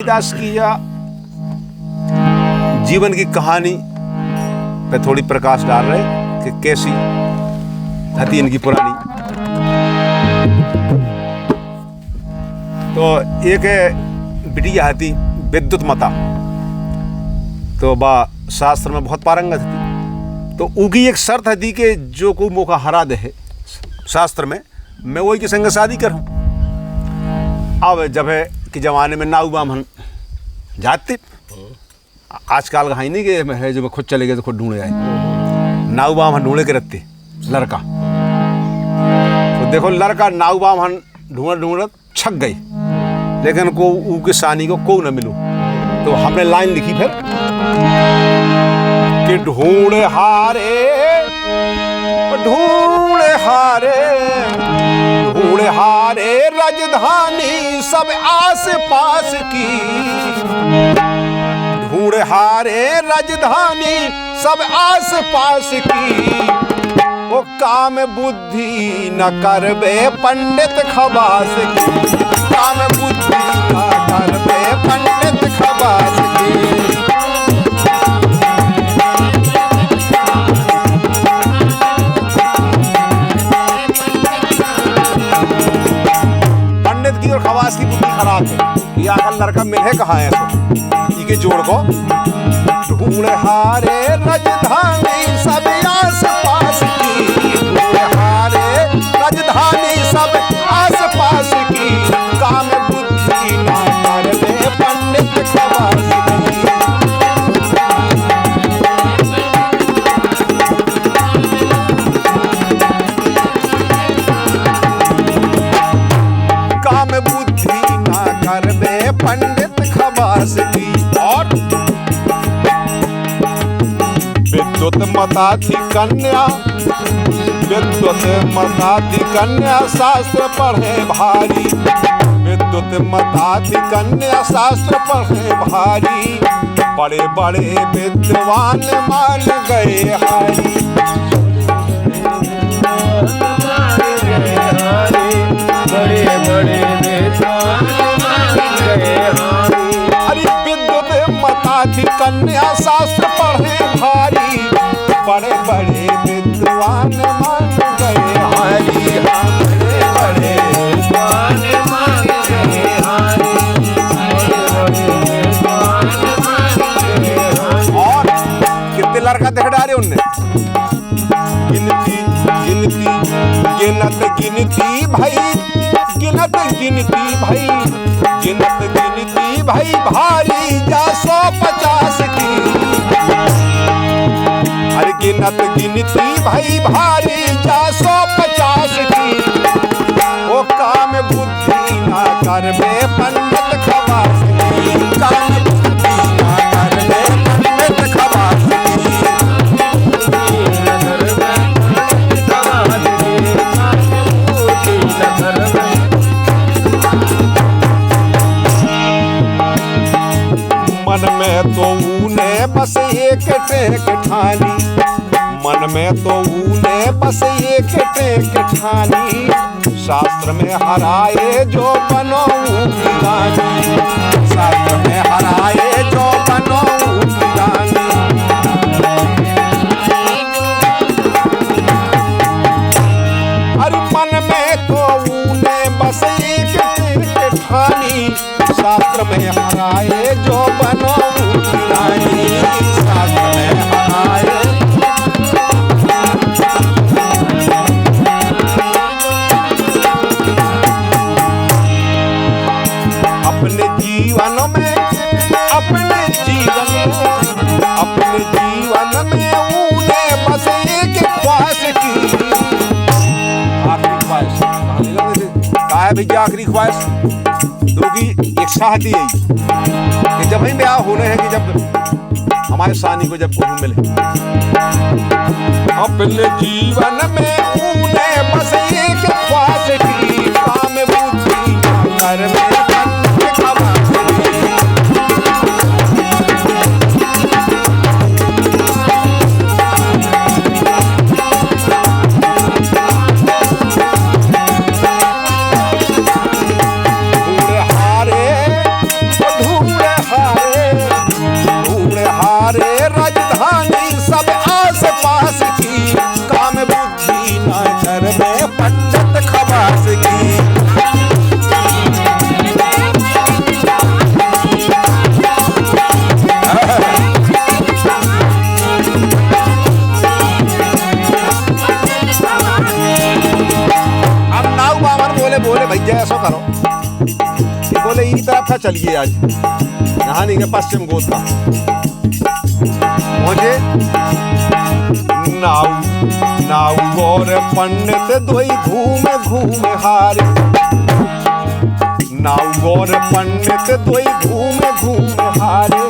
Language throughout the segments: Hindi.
दास की या जीवन की कहानी पे थोड़ी प्रकाश डाल रहे कि कैसी थी इनकी पुरानी। तो एक बिटिया थी विद्युत माता, तो बा शास्त्र में बहुत पारंगत थी। तो उगी एक शर्त थी कि जो कोई मौका हरा दे है शास्त्र में, मैं वही के संग शादी करूं। अब जब है कि जमाने में नाऊ बामन जाते, आजकल का नहीं कि है जो खुद चले गए तो खुद ढूंढे आए, नाऊ बामन ढूंढे के रखते लड़का। तो देखो लड़का नाऊ बामन ढूंढत छक गई, लेकिन को ऊ किसानी को न मिलो। तो हमने लाइन लिखी फिर कि ढूंढे हारे ढूंढे हारे ढूंढे हारे राजधानी सब आस पास की, ढूंढे हारे राजधानी सब आस पास की। वो काम बुद्धि न करबे पंडित खबास की, काम बुद्धि न करबे पंडित खबास की। और खवास की बुद्धि खराब है कि आखिर लड़का मिले कहाँ है, तो इके जोड़ को ढूंढे हारे राजधानी सब आस पास की, ढूंढे हारे राजधानी सब आस पास की। काम बुद्धि ना करबे पंडित खवास की, काम बुद्धि ना करबे पंडित खबास की। और विद्युत मता थी कन्या, विद्युत मता थी कन्या शास्त्र पढ़े भारी, विद्युत मता थी कन्या शास्त्र पढ़े भारी। बड़े बड़े विद्वान मान गए हारी, बड़े बड़े विद्वान मान गए हारी। अरे विद्युत मता थी कन्या शास्त्र पढ़े भारी, बड़े बड़े विद्वान मान गए हारी। बड़े बड़े विद्वान मान गए हारी, बड़े बड़े विद्वान मान गए हारी। और कितने लड़का देख डाले उनने, गिनती गिनती गिनत गिनती भाई, गिनत गिनती भाई, गिनत गिनती भाई भारी जा 150 की। अरे गिनत गिनती भाई भारी जा 150 की। वो काम बुद्धि ना करबे पंडित खबास की, काम बुद्धि ना करबे पंडित खबास की। मन में तो ऊने बस एक टेक ठानी, मन में तो ऊने बस एक टेक ठानी। शास्त्र में हराए जो बनो की रानी, शास्त्र में हराए जो बनो की रानी। अरे मन में तो ऊने बस एक टेक ठानी, शास्त्र में हराए जो बनो की रानी, शास्त्र में हराए। अपने जीवन में अपने जीवन में अपने जीवन में ऊने बस एक ख्वाहिश की। आखिरी ख्वाहिश का है भैया, आखिरी ख्वाहिश क्योंकि एक शादी है कि जब ही ब्याह होने हैं कि जब हमारे सानी को जब कोई मिले। अपने जीवन में ऊने बस एक ख्वाहिश की, काम बुद्धि ना करबे पंडित खबास की। ढूंढे हारे ढूंढे चलिए आज नहाने के पश्चिम गोद का पहुंचे। नाऊ नाऊ गौर पंडित दोई घूमे घूमे हारे, नाऊ गौर पंडित दोई घूमे घूमे हारे,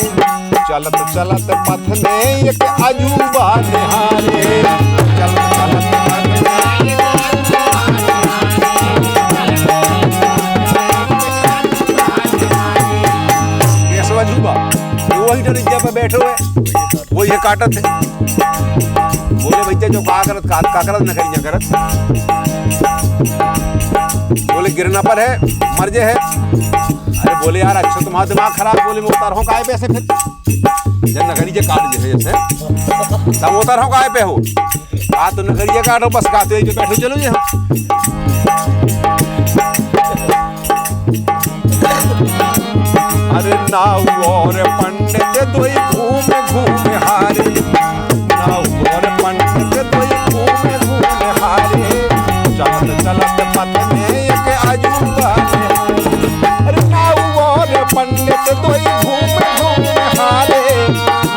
चलत चलत पथ में एक अजूबा निहारे, चलत चलत पथ में अजूबा वही डरिया पे बैठे हुए वही काटत है। बोले भैया जो का करत न करिया करत, बोले गिरना पर है मर्जे है। अरे बोले यार अच्छा तुम्हारा दिमाग खराब, बोले मैं उतार हूँ काय पे ऐसे, फिर जब नगरीजे काट जैसे तब उतार हूँ काय पे हो, आ तो नगरीजे काटो बस गाते जो बैठो चलो जी। अरे नाऊ और पंडित दोई घूमे घूमे हारे, नाऊ और पंडित दोई घूमे घूमे हारे, चलत चलत पथ में एक अजूबा निहारे। अरे नाऊ और पंडित दोई घूमे घूमे हारे,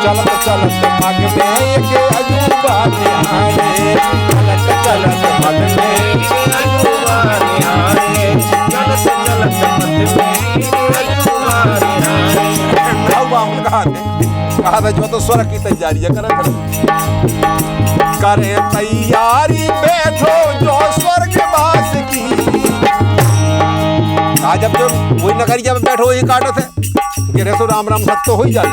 चलत चलत पथ में एक अजूबा निहारे, चलत चलत पथ में अजूबा निहारे, चलत चलत पथ में कहा था जो तो स्वर्ग की तैयारी करे तैयारी बैठो जो स्वर्गवास की। आज जब जो वही नगरिया में बैठो वही काटत है कि रेसो राम राम सत्य हो ही जाए।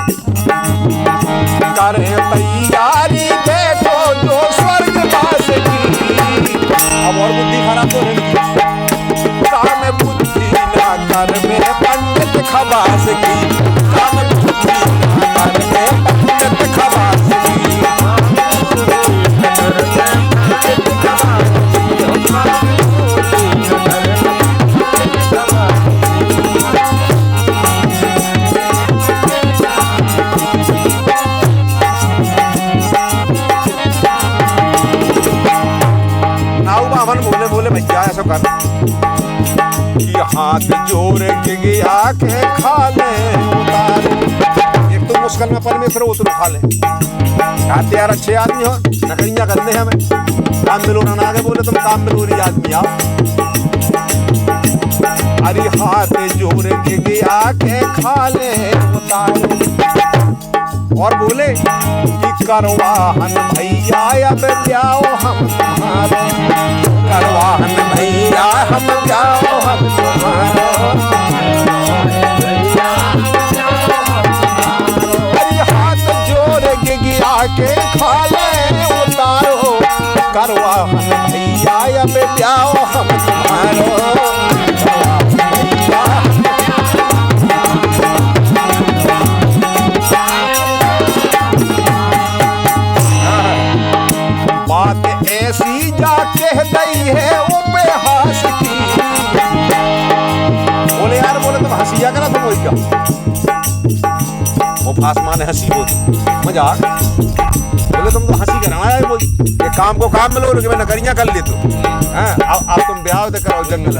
करे तैयारी बैठो जो स्वर्गवास की, अब और बुद्धि खराब तो नहीं, काम बुद्धि ना कर में पंडित खबास की, काम बुद्धि ना कर में पंडित खबास की। बोले बोले भैया ऐसा कर कि हाथ जोड़ के गया के खा ले उतार, एक तो मुश्किल में परमेश्वर उतर खा ले। कहते यार अच्छे आदमी हो नकरियां करने हमें काम मिलो ना आगे, बोले तुम काम मिलो रही आदमी आओ। अरे हाथ जोड़ के गया के खा ले उतार, और बोले कि करवाहन भैया अब जाओ हम तुम्हारे, करवाहन भैया हम जाओ हम तुम्हारे। अरे हाथ जोड़ के गिरा के खा ले उतारो, करवाहन भैया अब जाओ हम तुम्हारे। बात ऐसी जा कह दई है उपहास की। बोले यार बोले तुम हंसिया करा तुम वही का उपहास माने हंसी होती मजाक। बोले तुम तो हंसी कराना है, बोल ये काम को काम में लो कि मैं नकरियां कर लेते हो। अब तुम ब्याह तो करो जंगल।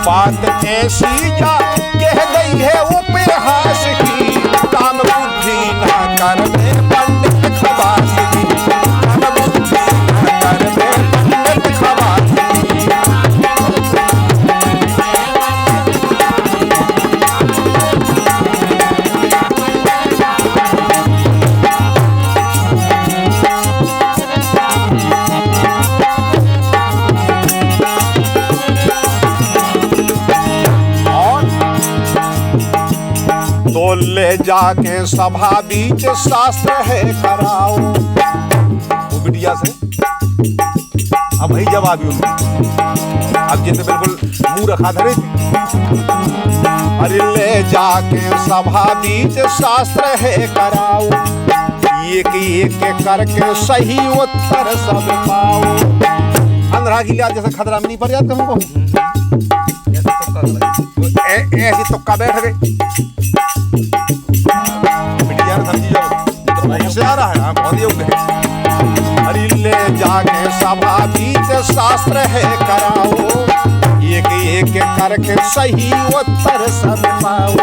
बात ऐसी जा कह दई है उपहास की, काम बुद्धि ना कर में पंडित खबास की। तो ले जाके सभा बीच शास्त्र है कराओ। वो बिटिया से अब वही जवाब ही उनकी, अब जैसे बिल्कुल मुंह रखा धरे थी। अरे ले जाके सभा बीच शास्त्र है कराओ, एक एक करके सही उत्तर सब पाओ। अंधरा की लिया जैसे खतरा में नहीं पड़ जाता हमको, ऐसी तुक्का बैठ गए। बिटिया ने समझी जाओ से आ रहा है बहुत योग्य है। अरे ले जाके सभा बीच शास्त्र है कराओ, एक एक करके सही उत्तर सब पाओ,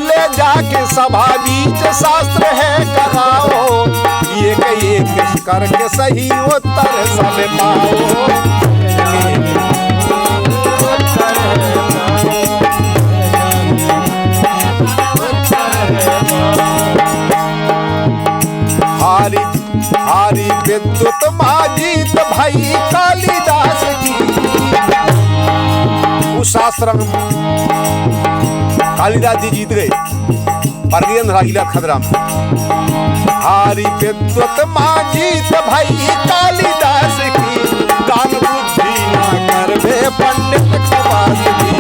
ले जाके सभा बीच शास्त्र है कराओ, एक एक करके सही उत्तर सब पाओ। हारी हारी विद्युत माजीत भाई कालिदास की, उस शास्त्र में कालिदास जी जीत गए पर रागिला खतरा में। हारी विद्युत माजीत भाई कालिदास की, दान बुद्धि ना करवे पंडित खवास की।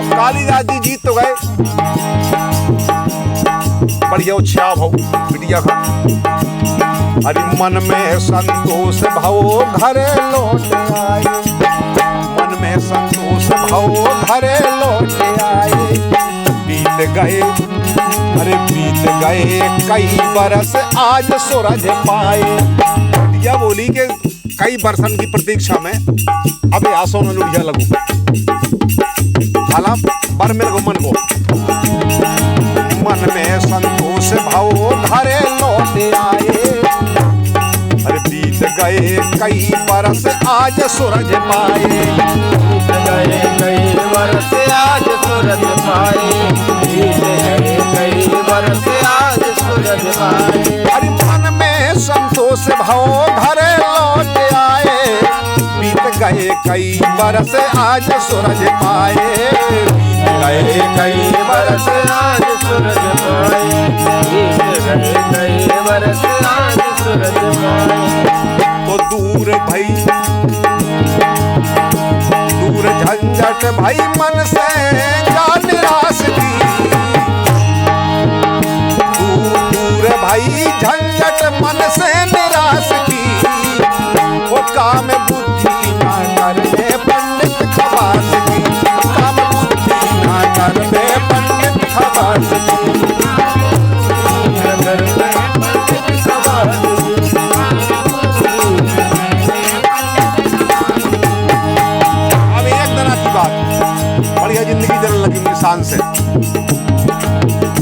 कालिदास जी जीत तो गए, बढ़िया उत्साह भाव बिटिया का। अरे मन में संतोष भाव घरे लौट आए, मन में संतोष भाव घरे लौट आए। बीत गए अरे बीत गए कई बरस आज सूरज पाए। बिटिया बोली के कई बरसन की प्रतीक्षा में अबे आसो न लुढ़िया लगू, हाला बर मेरे को मन को। मन में संतोष भाव घरे लौट आए, अरे बीत गए कई बरस आज सूरज पाए। बीत गए कई बरस आज सूरज पाए, बीत गए कई बरस आज सूरज पाए। अरे मन में संतोष भाव घरे लौट आए, बीत गए कई बरस आज सूरज पाए। गए कई बरस आज सूरज पाए, बीत गए कई बरस आज सूरज पाए। तो दूर भाई दूर झंझट भाई मन से जा निराश की, दूर भाई झंझट मन से निराश की। वो काम बुद्धि ना करने पंडित खवास की, काम बुद्धि ना करने पंडित खवास की। अब एक दिन की बात, बढ़िया जिंदगी चलने लगी इंसान से।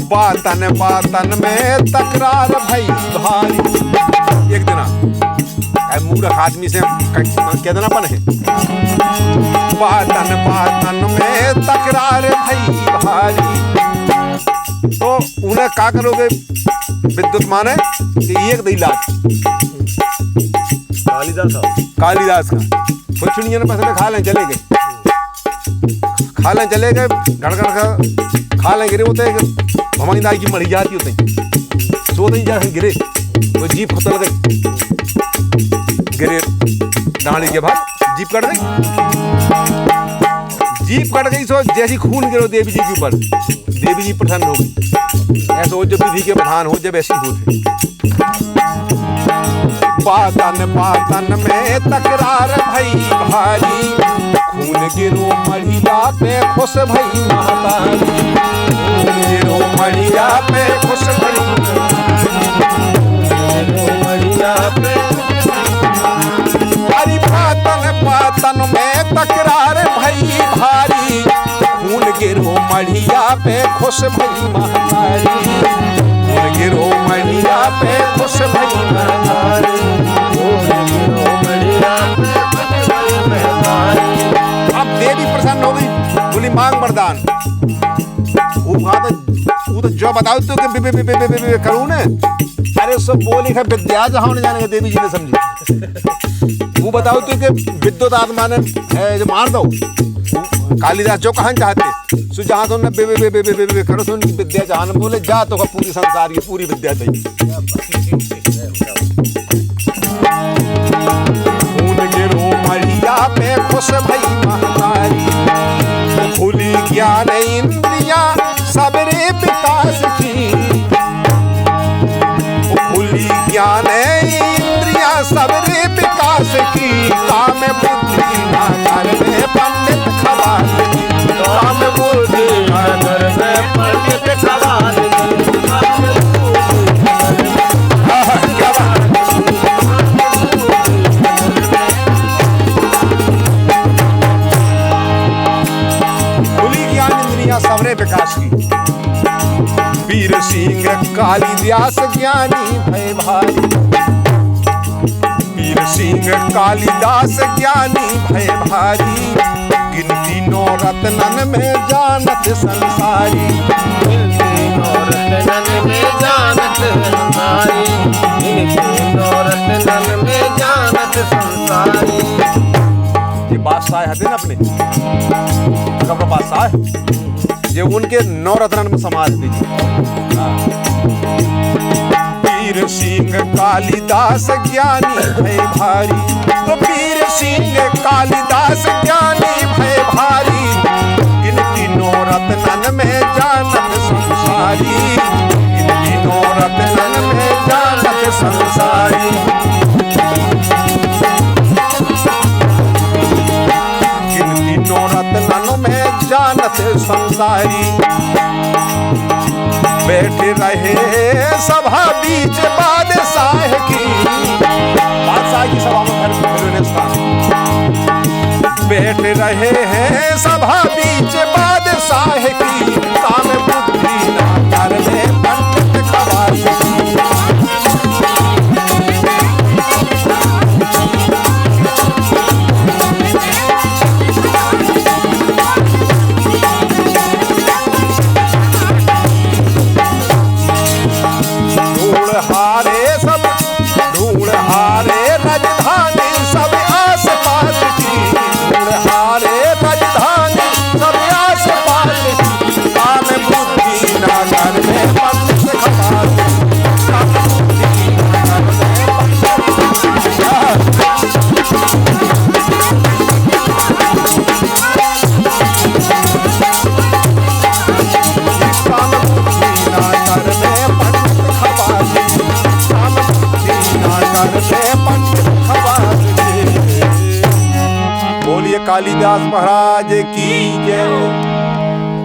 बातन बातन में तकरार भई भारी। एक दिन मूर्ख आदमी से कह देना पन है। बातन बातन में तकरार भई भारी, तो उन्हें क्या करोगे विद्युत माने कि एक दई लाख कालिदास का कुछ नहीं है, पसंद खा लें चले गए, खा लें चले गए, गड़गड़ का खा लें गिरे होते हमारी दाई की मरी जाती होते सो नहीं जा गिरे, तो जीप खतल गई, गिरे डांडी के बाद जीप कट गई, जीप कट गई। सो जैसी खून गिरो देवी जी के ऊपर, देवी जी प्रसन्न हो गई। ऐसा हो जब विधि के प्रधान हो, जब ऐसी होते। बातन बातन में तकरार भई भारी, खून गिरो मढ़िया पे खुश भई महतारी, खून गिरो मढ़िया पे खुश भई मढ़िया पे। हरी बातन बातन में तकरार भई भारी, खून गिरो मढ़िया पे खुश भई महतारी, खून गिरो मढ़िया पे खुश भई महतारी, खून गिरो मढ़िया पे खुश भई महतारी। अब देवी प्रसन्न हो गई, बोली मांग वरदान। वो तो जो बताओ तो कि बे बे बे बे बे करूँ ने, अरे सब बोली है विद्या जहाँ जाने देवी जी ने समझी। वो बताओ तो कि विद्युत आत्मा ने जो मार दो, कालिदास जो कहाँ चाहते सो जहाँ तो बे बे बे बे बे करो तो विद्या जहाँ बोले जा तो का पूरी संसार की पूरी विद्या दी। खून गिरो मढ़िया पे खुश भई महतारी, खुली ज्ञान इंद्रिया सबरे विकास की, खुली ज्ञान इंद्रिया सबरे विकास की। काम बुद्धि ना करवे पंडित खवास की, काम सिंह कालिदास ज्ञानी भय भारी, वीर सिंह कालिदास ज्ञानी भय भारी, गिनती नौ रत्नन में जानत संसारी, गिनती नौ रत्नन में जानत संसारी, गिनती नौ रत्नन में जानत संसारी। ये बादशाह है ना अपने कब बादशाह ये उनके नौ रत्न में समाज दीजिए। वीर सिंह कालिदास ज्ञानी भय भारी, तो वीर सिंह कालिदास ज्ञानी भय भारी, गिनती नौ रत्नन में जानत संसारी, गिनती नौ रत्नन में जानत संसारी। गिनती नौ रत्नन में जानत संसारी, बैठे रहे सभा बीच बादशाह की, बादशाह की सभा में बैठे रहे हैं सभा बीच बादशाह की, काम बुद्धि ना करने पंडित खवासी। ढूंढ हारे राजधानी सब आस पास की, ढूंढ हारे राजधानी सब आस पास की, काम बुद्धि ना करने पंडित खवासी, काम बुद्धि ना करने बोलिए कालिदास महाराज की जय।